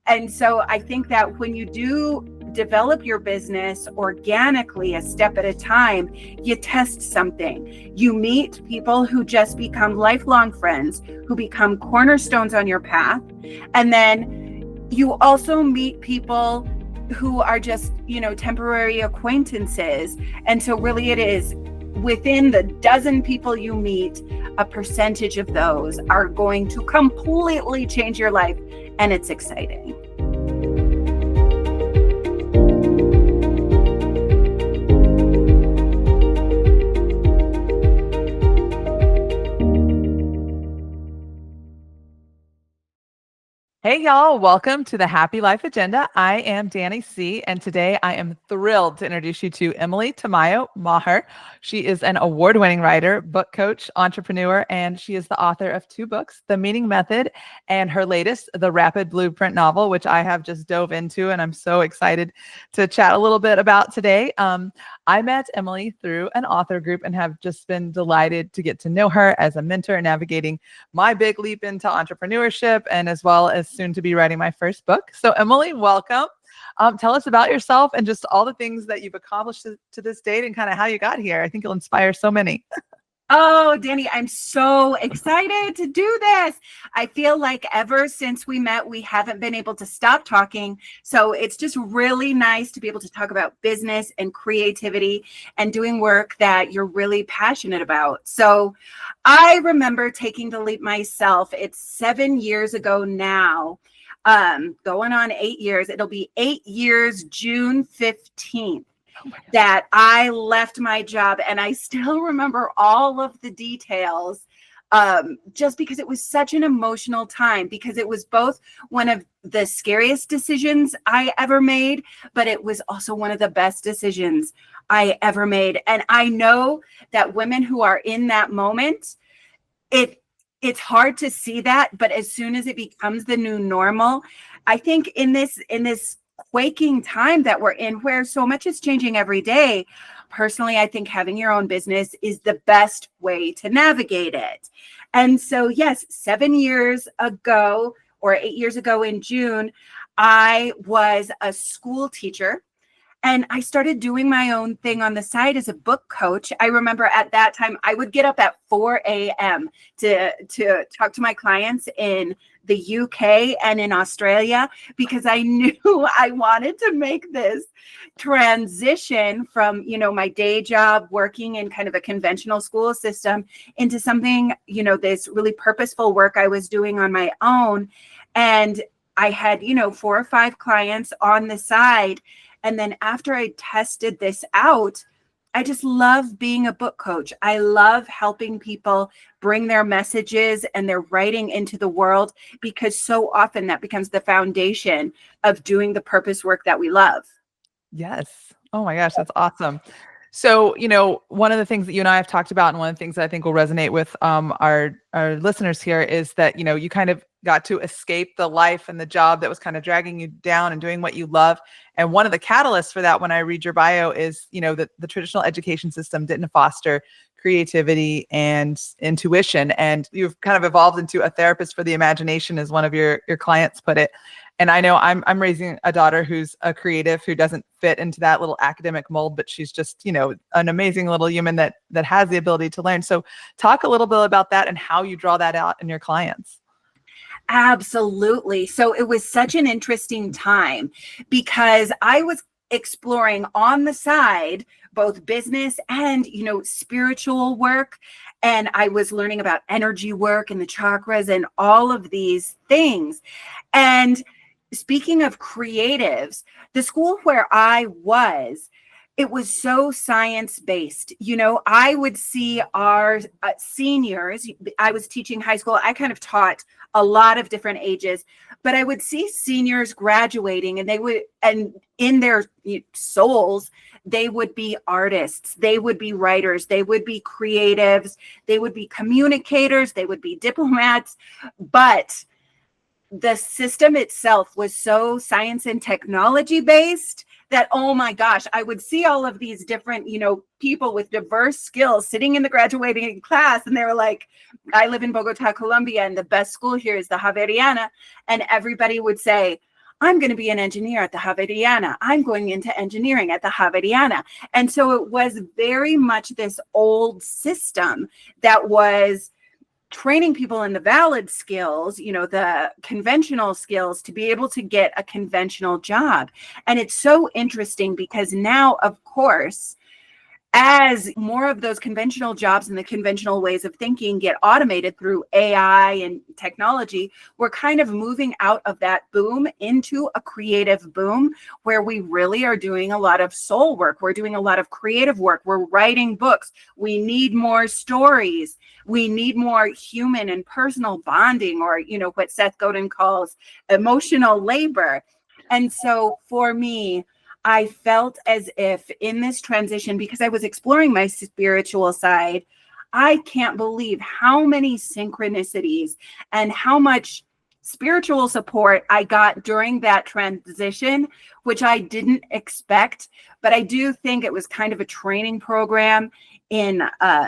And so I think that when you do develop your business organically, a step at a time, you test something. You meet people who just become lifelong friends, who become cornerstones on your path. And then you also meet people who are just, temporary acquaintances. And so really it is within the dozen people you meet, a percentage of those are going to completely change your life. And it's exciting. Hey, y'all. Welcome to the Happy Life Agenda. I am Dani C., and today I am thrilled to introduce you to Emily Tamayo Maher. She is an award-winning writer, book coach, entrepreneur, and she is the author of 2 books, The Meaning Method, and her latest, The Rapid Blueprint novel, which I have just dove into, and I'm so excited to chat a little bit about today. I met Emily through an author group and have just been delighted to get to know her as a mentor navigating my big leap into entrepreneurship, and as well as soon to be writing my first book. So Emily, welcome. Tell us about yourself and just all the things that you've accomplished to this date and kind of how you got here. I think you'll inspire so many. Oh, Dani, I'm so excited to do this. I feel like ever since we met, we haven't been able to stop talking. So it's just really nice to be able to talk about business and creativity and doing work that you're really passionate about. So I remember taking the leap myself. It's 7 years ago now, going on 8 years. It'll be 8 years, June 15th. That I left my job, and I still remember all of the details, just because it was such an emotional time, because it was both one of the scariest decisions I ever made, but it was also one of the best decisions I ever made. And I know that women who are in that moment, it's hard to see that, but as soon as it becomes the new normal, I think in this quaking time that we're in, where so much is changing every day, personally, I think having your own business is the best way to navigate it. And so, yes, 7 years ago, or 8 years ago in June, I was a school teacher. And I started doing my own thing on the side as a book coach. I remember at that time, I would get up at 4 a.m. to talk to my clients in the UK and in Australia, because I knew I wanted to make this transition from, my day job working in kind of a conventional school system into something, this really purposeful work I was doing on my own. And I had, 4 or 5 clients on the side. And then after I tested this out, I just love being a book coach. I love helping people bring their messages and their writing into the world, because so often that becomes the foundation of doing the purpose work that we love. Yes. Oh my gosh, that's awesome. So, one of the things that you and I have talked about, and one of the things that I think will resonate with our listeners here, is that, you kind of got to escape the life and the job that was kind of dragging you down and doing what you love. And one of the catalysts for that, when I read your bio, is, that the traditional education system didn't foster creativity and intuition. And you've kind of evolved into a therapist for the imagination, as one of your clients put it. And I know I'm raising a daughter who's a creative, who doesn't fit into that little academic mold, but she's just, an amazing little human that has the ability to learn. So talk a little bit about that and how you draw that out in your clients. Absolutely. So it was such an interesting time, because I was exploring on the side both business and, spiritual work. And I was learning about energy work and the chakras and all of these things. And speaking of creatives, the school where I was, it was so science-based. I would see our seniors. I was teaching high school. I kind of taught a lot of different ages, but I would see seniors graduating, and in their souls, they would be artists, they would be writers, they would be creatives, they would be communicators, they would be diplomats, but the system itself was so science and technology based that, oh my gosh, I would see all of these different, people with diverse skills sitting in the graduating class. And they were like, I live in Bogota, Colombia, and the best school here is the Javeriana. And everybody would say, I'm going to be an engineer at the Javeriana. I'm going into engineering at the Javeriana. And so it was very much this old system that was training people in the valid skills, you know, the conventional skills to be able to get a conventional job. And it's so interesting because now, of course, as more of those conventional jobs and the conventional ways of thinking get automated through AI and technology, we're kind of moving out of that boom into a creative boom where we really are doing a lot of soul work. We're doing a lot of creative work. We're writing books. We need more stories. We need more human and personal bonding, or, you know, what Seth Godin calls emotional labor. And so for me, I felt as if in this transition, because I was exploring my spiritual side, I can't believe how many synchronicities and how much spiritual support I got during that transition, which I didn't expect. But I do think it was kind of a training program in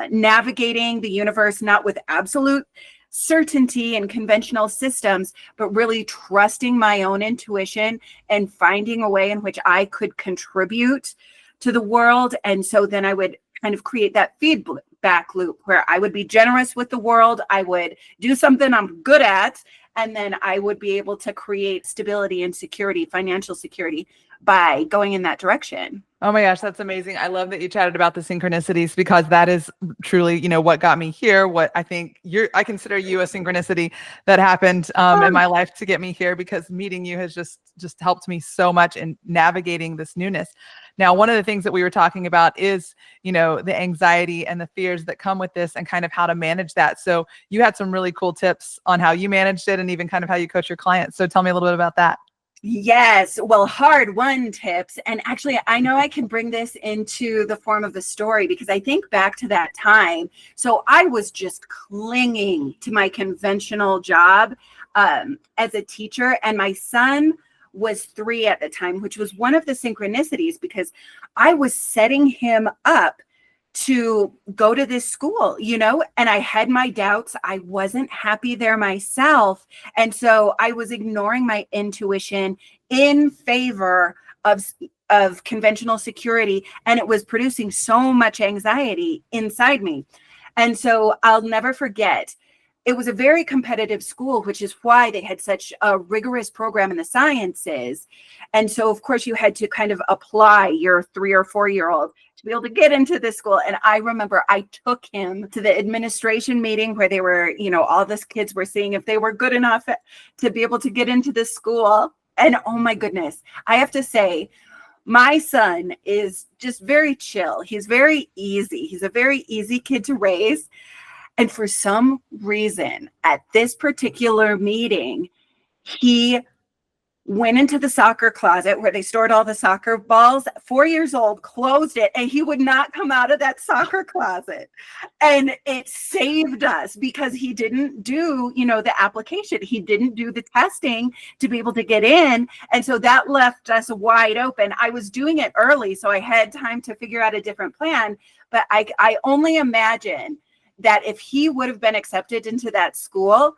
navigating the universe, not with absolute certainty and conventional systems, but really trusting my own intuition and finding a way in which I could contribute to the world. And so then I would kind of create that feedback loop where I would be generous with the world. I would do something I'm good at, and then I would be able to create stability and security, financial security, by going in that direction. Oh my gosh, that's amazing. I love that you chatted about the synchronicities, because that is truly, you know, what got me here. What I think I consider you a synchronicity that happened in my life to get me here, because meeting you has just helped me so much in navigating this newness. Now, one of the things that we were talking about is, you know, the anxiety and the fears that come with this and kind of how to manage that. So you had some really cool tips on how you managed it and even kind of how you coach your clients. So tell me a little bit about that. Yes. Well, hard won tips. And actually, I know I can bring this into the form of a story, because I think back to that time. So I was just clinging to my conventional job as a teacher. And my son was 3 at the time, which was one of the synchronicities, because I was setting him up to go to this school, you know, and I had my doubts. I wasn't happy there myself. And so I was ignoring my intuition in favor of conventional security. And it was producing so much anxiety inside me. And so I'll never forget, it was a very competitive school, which is why they had such a rigorous program in the sciences. And so, of course, you had to kind of apply your 3 or 4-year-old to be able to get into this school. And I remember I took him to the administration meeting where they were, you know, all these kids were seeing if they were good enough to be able to get into this school. And oh my goodness, I have to say, my son is just very chill. He's very easy. He's a very easy kid to raise. And for some reason, at this particular meeting, he went into the soccer closet where they stored all the soccer balls, 4 years old, closed it, and he would not come out of that soccer closet. And it saved us, because he didn't do, you know, the application. He didn't do the testing to be able to get in. And so that left us wide open. I was doing it early, so I had time to figure out a different plan. But I only imagine that if he would have been accepted into that school,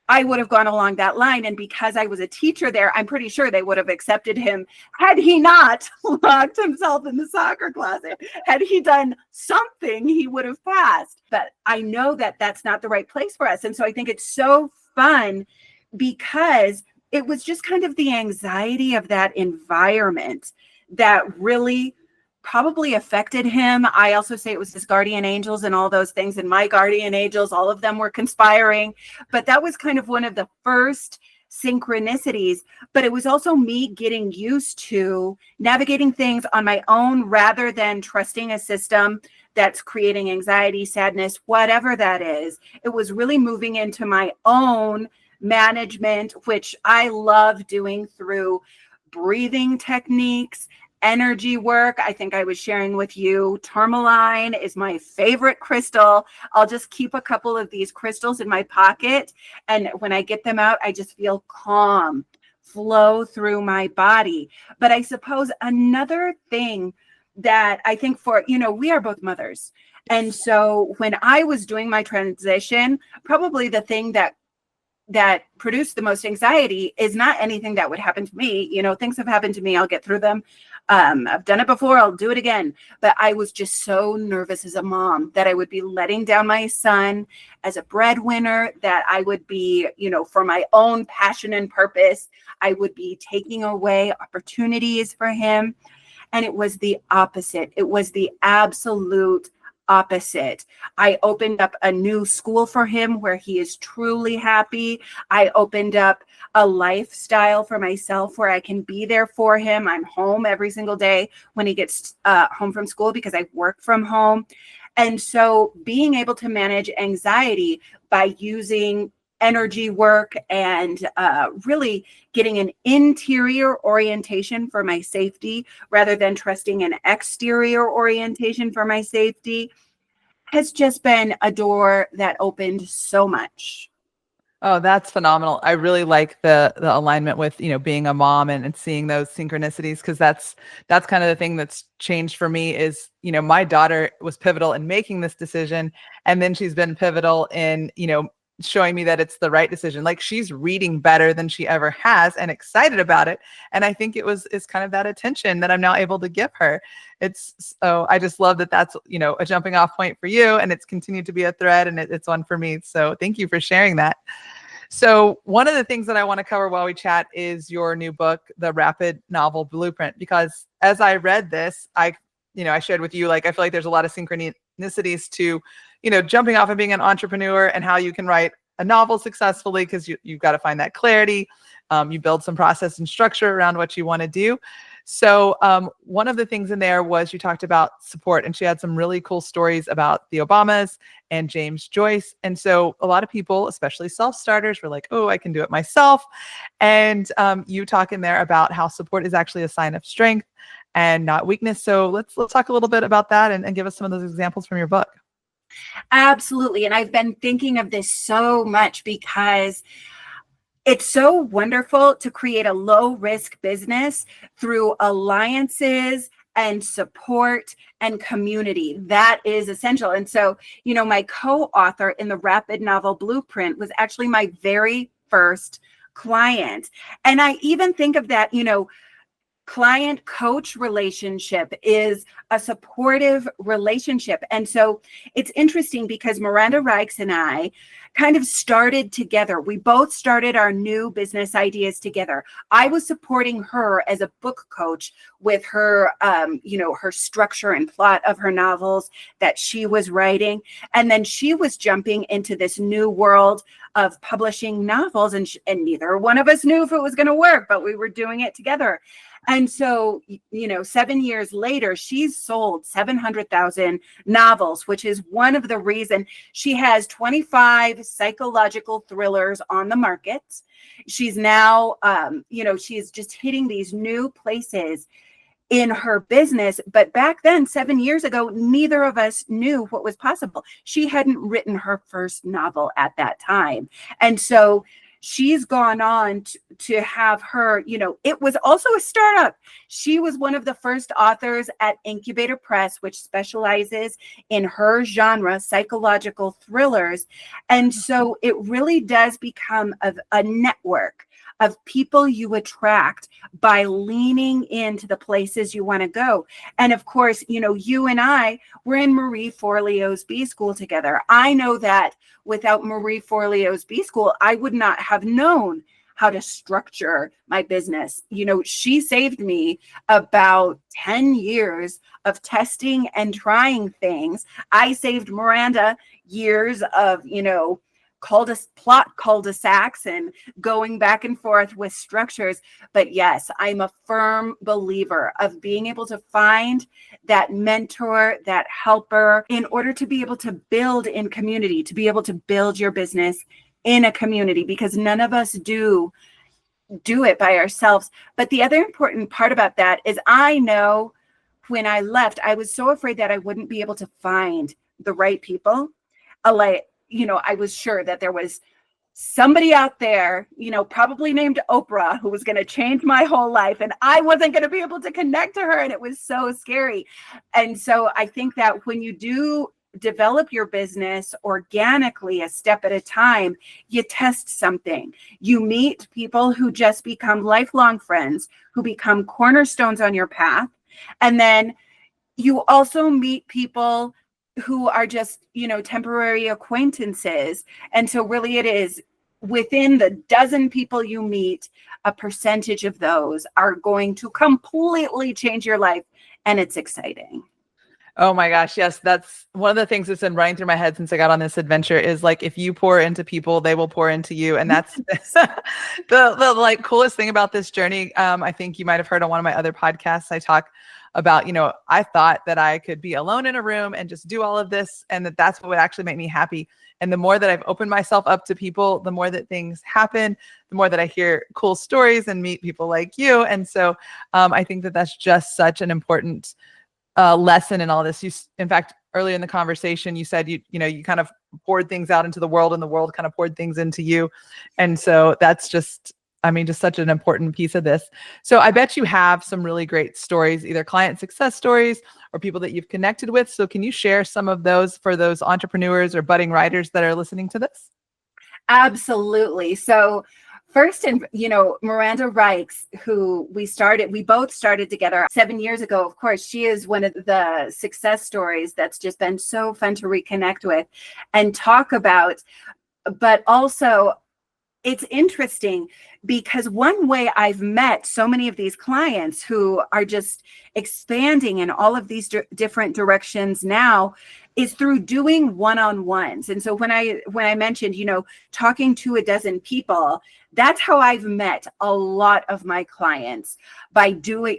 I would have gone along that line. And because I was a teacher there, I'm pretty sure they would have accepted him had he not locked himself in the soccer closet. Had he done something, he would have passed. But I know that that's not the right place for us. And so I think it's so fun, because it was just kind of the anxiety of that environment that really probably affected him. I also say it was his guardian angels and all those things. And my guardian angels, all of them were conspiring. But that was kind of one of the first synchronicities. But it was also me getting used to navigating things on my own, rather than trusting a system that's creating anxiety, sadness, whatever that is. It was really moving into my own management, which I love doing through breathing techniques, energy work. I think I was sharing with you, tourmaline is my favorite crystal. I'll just keep a couple of these crystals in my pocket. And when I get them out, I just feel calm flow through my body. But I suppose another thing that I think for, you know, we are both mothers. And so when I was doing my transition, probably the thing that that produce the most anxiety is not anything that would happen to me. You know, things have happened to me. I'll get through them. I've done it before. I'll do it again. But I was just so nervous as a mom that I would be letting down my son as a breadwinner, that I would be, you know, for my own passion and purpose, I would be taking away opportunities for him. And it was the opposite. It was the absolute opposite. I opened up a new school for him where he is truly happy. I opened up a lifestyle for myself where I can be there for him. I'm home every single day when he gets home from school because I work from home. And so being able to manage anxiety by using energy work and really getting an interior orientation for my safety rather than trusting an exterior orientation for my safety has just been a door that opened so much. Oh, that's phenomenal. I really like the alignment with, you know, being a mom and seeing those synchronicities, because that's kind of the thing that's changed for me is, you know, my daughter was pivotal in making this decision. And then she's been pivotal in, you know, showing me that it's the right decision. Like, she's reading better than she ever has and excited about it. And I think it's kind of that attention that I'm now able to give her. So I just love that that's, you know, a jumping off point for you, and it's continued to be a thread, and it's one for me. So thank you for sharing that. So one of the things that I want to cover while we chat is your new book, The Rapid Novel Blueprint, because as I read this, I shared with you, like, I feel like there's a lot of synchronicities to, you know, jumping off and being an entrepreneur and how you can write a novel successfully, because you've got to find that clarity. You build some process and structure around what you want to do. So one of the things in there was you talked about support, and she had some really cool stories about the Obamas and James Joyce. And so a lot of people, especially self-starters, were like, oh, I can do it myself. And you talk in there about how support is actually a sign of strength and not weakness. So let's talk a little bit about that and give us some of those examples from your book. Absolutely. And I've been thinking of this so much because it's so wonderful to create a low risk business through alliances and support and community. That is essential. And so, you know, my co-author in the Rapid Novel Blueprint was actually my very first client. And I even think of that, you know, client coach relationship is a supportive relationship. And so it's interesting because Miranda Reichs and I kind of started together. We both started our new business ideas together. I was supporting her as a book coach with her, her structure and plot of her novels that she was writing. And then she was jumping into this new world of publishing novels, and neither one of us knew if it was going to work, but we were doing it together. And so, you know, 7 years later, she's sold 700,000 novels, which is one of the reasons she has 25 psychological thrillers on the market. She's now, she's just hitting these new places in her business. But back then, 7 years ago, neither of us knew what was possible. She hadn't written her first novel at that time. And so she's gone on to have her, you know, it was also a startup. She was one of the first authors at Incubator Press, which specializes in her genre, psychological thrillers. And so it really does become a network of people you attract by leaning into the places you want to go. And of course, you know, you and I were in Marie Forleo's B School together. I know that without Marie Forleo's B School, I would not have known how to structure my business. You know, she saved me about 10 years of testing and trying things. I saved Miranda years of, you know, plot cul-de-sacs and going back and forth with structures. But yes, I'm a firm believer of being able to find that mentor, that helper, in order to be able to build in community, to be able to build your business in a community, because none of us do it by ourselves. But the other important part about that is I know when I left, I was so afraid that I wouldn't be able to find the right people. I was sure that there was somebody out there, you know, probably named Oprah, who was going to change my whole life, and I wasn't going to be able to connect to her. And it was so scary. And so I think that when you do develop your business organically, a step at a time. You test something. You meet people who just become lifelong friends, who become cornerstones on your path. And then you also meet people who are just, temporary acquaintances. And so really it is within the dozen people you meet, a percentage of those are going to completely change your life. And it's exciting. Oh my gosh. Yes. That's one of the things that's been running through my head since I got on this adventure is like, if you pour into people, they will pour into you. And that's the like coolest thing about this journey. I think you might've heard on one of my other podcasts, I talk about, I thought that I could be alone in a room and just do all of this. And that's what would actually make me happy. And the more that I've opened myself up to people, the more that things happen, the more that I hear cool stories and meet people like you. And so I think that that's just such an important lesson in all this. In fact, earlier in the conversation, you said you kind of poured things out into the world, and the world kind of poured things into you. And so that's just such an important piece of this. So I bet you have some really great stories, either client success stories or people that you've connected with. So can you share some of those for those entrepreneurs or budding writers that are listening to this? Absolutely. So first, Miranda Rikes, who we both started together 7 years ago. Of course, she is one of the success stories that's just been so fun to reconnect with and talk about. But also, it's interesting because one way I've met so many of these clients who are just expanding in all of these different directions now is through doing one-on-ones. And so when I mentioned, talking to a dozen people, that's how I've met a lot of my clients by doing,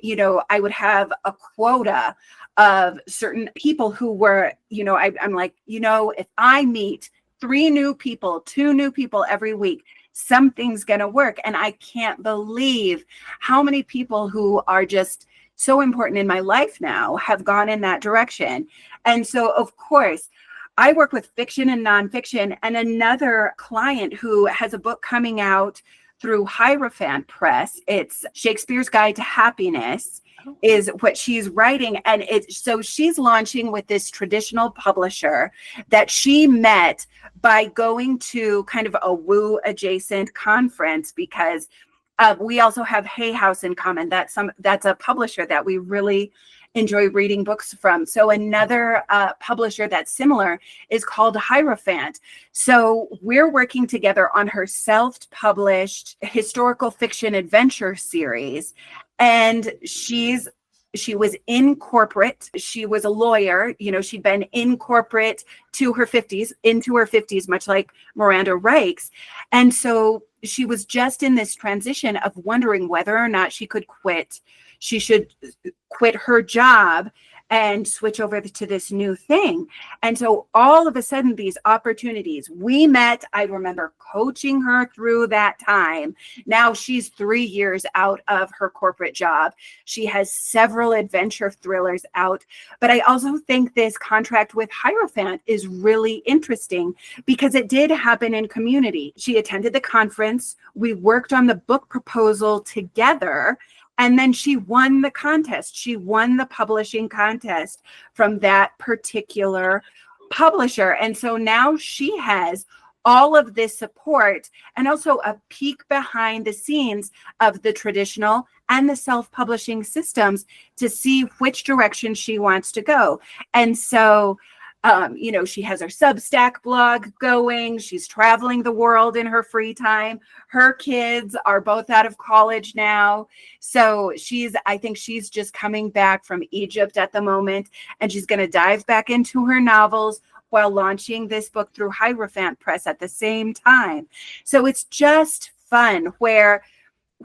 I would have a quota of certain people who were, I'm like, if I meet 3 new people, 2 new people every week, something's going to work. And I can't believe how many people who are just so important in my life now have gone in that direction. And so, of course, I work with fiction and nonfiction, and another client who has a book coming out through Hierophant Press. It's Shakespeare's Guide to Happiness is what she's writing. And so she's launching with this traditional publisher that she met by going to kind of a woo adjacent conference, because we also have Hay House in common. That's a publisher that we really enjoy reading books from. So another publisher that's similar is called Hierophant. So we're working together on her self-published historical fiction adventure series. And she was in corporate. She was a lawyer. She'd been in corporate into her 50s, much like Miranda Rikes. And so she was just in this transition of wondering whether or not she could quit. She should quit her job and switch over to this new thing. And so all of a sudden, these opportunities, we met. I remember coaching her through that time. Now she's 3 years out of her corporate job. She has several adventure thrillers out. But I also think this contract with Hierophant is really interesting because it did happen in community. She attended the conference. We worked on the book proposal together. And then she won the contest. She won the publishing contest from that particular publisher. And so now she has all of this support and also a peek behind the scenes of the traditional and the self-publishing systems to see which direction she wants to go. And so she has her Substack blog going. She's traveling the world in her free time. Her kids are both out of college now. So I think she's just coming back from Egypt at the moment, and she's going to dive back into her novels while launching this book through Hierophant Press at the same time. So it's just fun where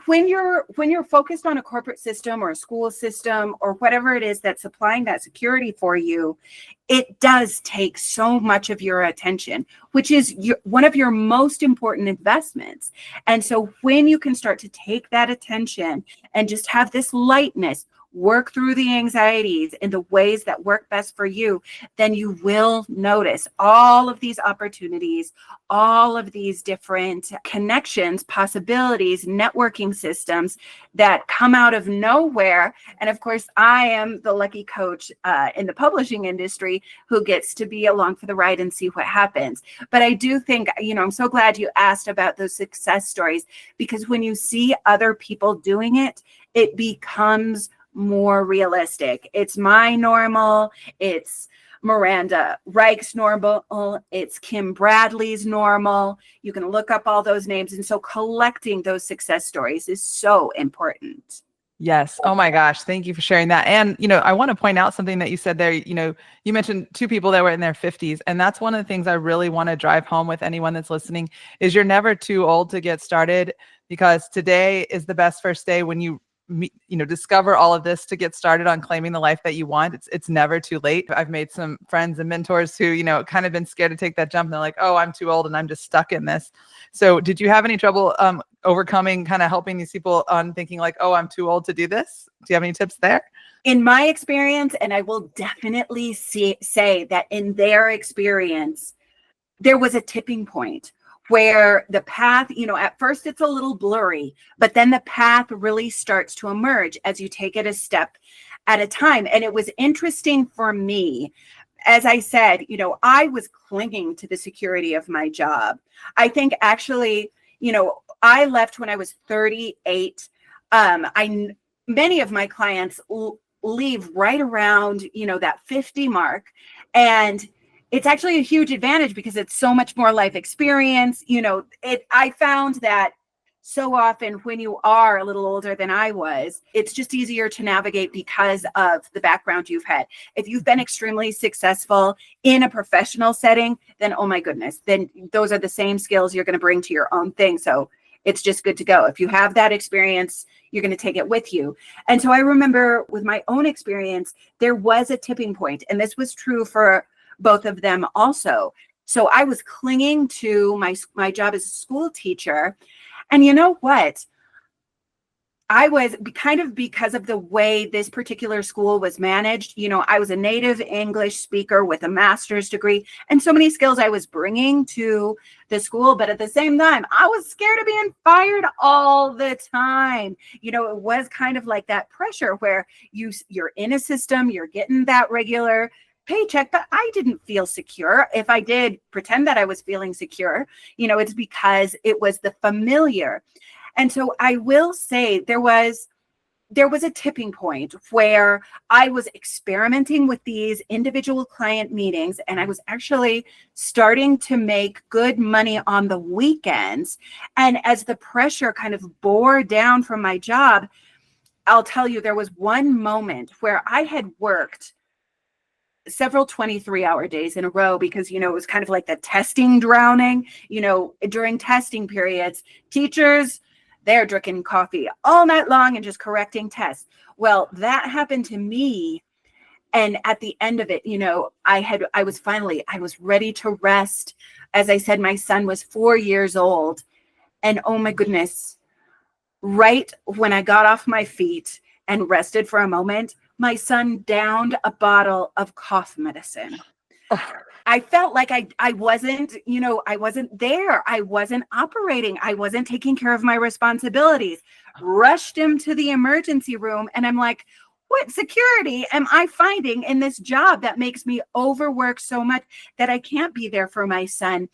when you're focused on a corporate system or a school system or whatever it is that's supplying that security for you, it does take so much of your attention, which is one of your most important investments. And so when you can start to take that attention and just have this lightness, work through the anxieties in the ways that work best for you, then you will notice all of these opportunities, all of these different connections, possibilities, networking systems that come out of nowhere. And of course, I am the lucky coach in the publishing industry who gets to be along for the ride and see what happens. But I do think, I'm so glad you asked about those success stories, because when you see other people doing it, it becomes more realistic. It's my normal. It's Miranda Reich's normal. It's Kim Bradley's normal. You can look up all those names. And so collecting those success stories is so important. Yes. Oh my gosh. Thank you for sharing that. And, I want to point out something that you said there. You mentioned two people that were in their 50s. And that's one of the things I really want to drive home with anyone that's listening is you're never too old to get started, because today is the best first day when you discover all of this to get started on claiming the life that you want. It's never too late. I've made some friends and mentors who, kind of been scared to take that jump. And they're like, oh, I'm too old and I'm just stuck in this. So did you have any trouble overcoming, kind of helping these people on thinking like, oh, I'm too old to do this? Do you have any tips there? In my experience, and I will definitely say that in their experience, there was a tipping point where the path, at first it's a little blurry, but then the path really starts to emerge as you take it a step at a time. And it was interesting for me. As I said, I was clinging to the security of my job. I think actually, I left when I was 38. Many of my clients leave right around, that 50 mark. And it's actually a huge advantage because it's so much more life experience. I found that so often when you are a little older than I was, it's just easier to navigate because of the background you've had. If you've been extremely successful in a professional setting, then, oh my goodness, then those are the same skills you're going to bring to your own thing. So it's just good to go. If you have that experience, you're going to take it with you. And so I remember with my own experience, there was a tipping point, and this was true for both of them also. So I was clinging to my job as a school teacher. And you know what? I was kind of, because of the way this particular school was managed, I was a native English speaker with a master's degree and so many skills I was bringing to the school. But at the same time, I was scared of being fired all the time. It was kind of like that pressure where you're in a system, you're getting that regular paycheck, but I didn't feel secure. If I did pretend that I was feeling secure, it's because it was the familiar. And so I will say there was a tipping point where I was experimenting with these individual client meetings, and I was actually starting to make good money on the weekends. And as the pressure kind of bore down from my job, I'll tell you, there was one moment where I had worked several 23-hour days in a row because, it was kind of like the testing drowning. During testing periods, teachers, they're drinking coffee all night long and just correcting tests. Well, that happened to me. And at the end of it, I was ready to rest. As I said, my son was 4 years old. And oh my goodness, right when I got off my feet and rested for a moment, my son downed a bottle of cough medicine. I felt like I wasn't there. I wasn't operating. I wasn't taking care of my responsibilities. Rushed him to the emergency room. And I'm like, what security am I finding in this job that makes me overwork so much that I can't be there for my son?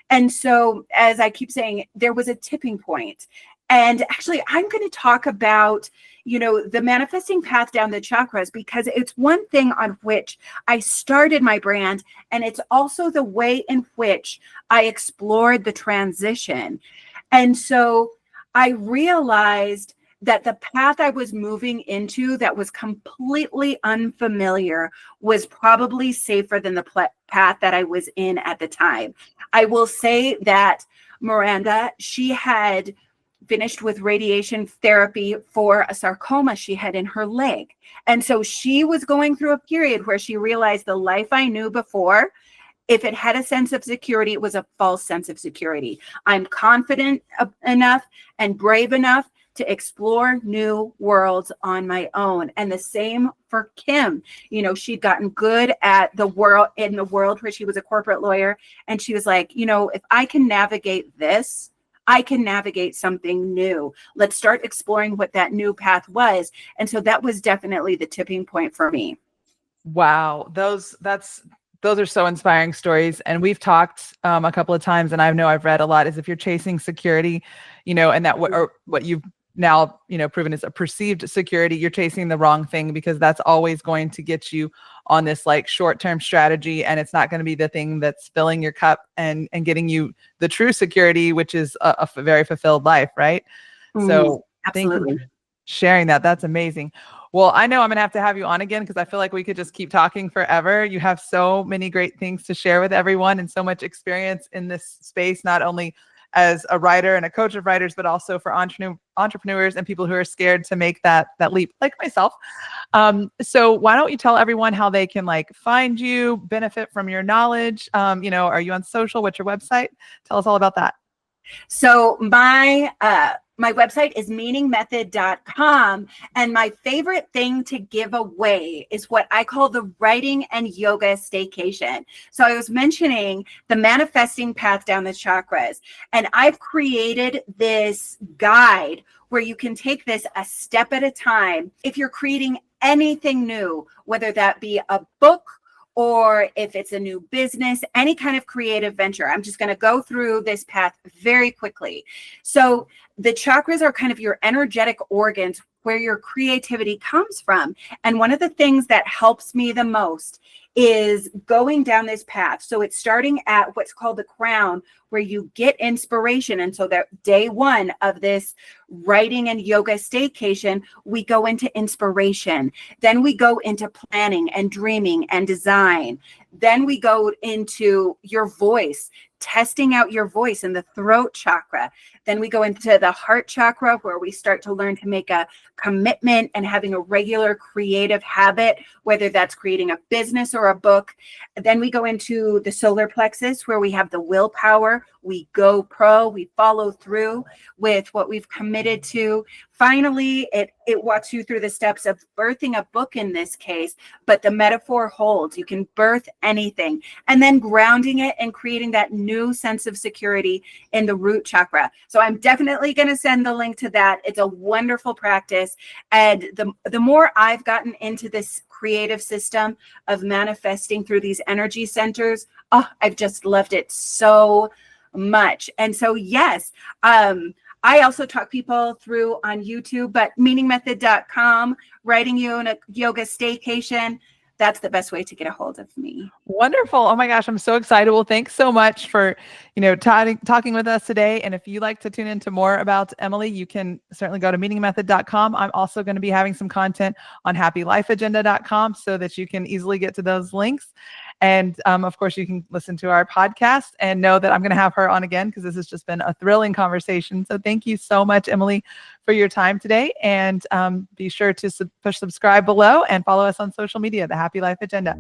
And so, as I keep saying, there was a tipping point. And actually, I'm going to talk about, the manifesting path down the chakras, because it's one thing on which I started my brand. And it's also the way in which I explored the transition. And so I realized that the path I was moving into that was completely unfamiliar was probably safer than the path that I was in at the time. I will say that Miranda, she had finished with radiation therapy for a sarcoma she had in her leg. And so she was going through a period where she realized the life I knew before, if it had a sense of security, it was a false sense of security. I'm confident enough and brave enough to explore new worlds on my own. And the same for Kim. You know, she'd gotten good at the world where she was a corporate lawyer. And she was like, you know, if I can navigate this, I can navigate something new. Let's start exploring what that new path was. And so that was definitely the tipping point for me. Wow. Those are so inspiring stories. And we've talked a couple of times, and I know I've read a lot, is if you're chasing security, you know, and that what you've now, you know, proven is a perceived security, you're chasing the wrong thing, because that's always going to get you on this like short-term strategy. And it's not going to be the thing that's filling your cup and getting you the true security, which is a very fulfilled life. Right. So absolutely. Thank you for sharing that. That's amazing. Well, I know I'm going to have you on again, because I feel like we could just keep talking forever. You have so many great things to share with everyone and so much experience in this space, not only as a writer and a coach of writers, but also for entrepreneurs and people who are scared to make that leap, like myself. So why don't you tell everyone how they can like find you, benefit from your knowledge? You know, are you on social? What's your website? Tell us all about that. So my website is meaningmethod.com. And my favorite thing to give away is what I call the writing and yoga staycation. So I was mentioning the manifesting path down the chakras, and I've created this guide where you can take this a step at a time. If you're creating anything new, whether that be a book, or if it's a new business, any kind of creative venture. I'm just going to go through this path very quickly. So the chakras are kind of your energetic organs where your creativity comes from. And one of the things that helps me the most is going down this path. So it's starting at what's called the crown, where you get inspiration. And so that day one of this writing and yoga staycation, we go into inspiration. Then we go into planning and dreaming and design. Then we go into your voice, testing out your voice in the throat chakra. Then we go into the heart chakra, where we start to learn to make a commitment and having a regular creative habit, whether that's creating a business or a book. Then we go into the solar plexus, where we have the willpower. We go pro, we follow through with what we've committed to. Finally, it walks you through the steps of birthing a book in this case, but the metaphor holds. You can birth anything. And then grounding it and creating that new sense of security in the root chakra. So I'm definitely going to send the link to that. It's a wonderful practice. And the more I've gotten into this creative system of manifesting through these energy centers, I've just loved it so much. And so, yes, I also talk people through on YouTube, but meaningmethod.com, writing you in a yoga staycation, that's the best way to get a hold of me. Wonderful. Oh my gosh, I'm so excited. Well, thanks so much for, talking with us today. And if you like to tune into more about Emily, you can certainly go to meaningmethod.com. I'm also going to be having some content on happylifeagenda.com so that you can easily get to those links. And of course, you can listen to our podcast and know that I'm going to have her on again, because this has just been a thrilling conversation. So thank you so much, Emily, for your time today. And be sure to push subscribe below and follow us on social media, The Happy Life Agenda.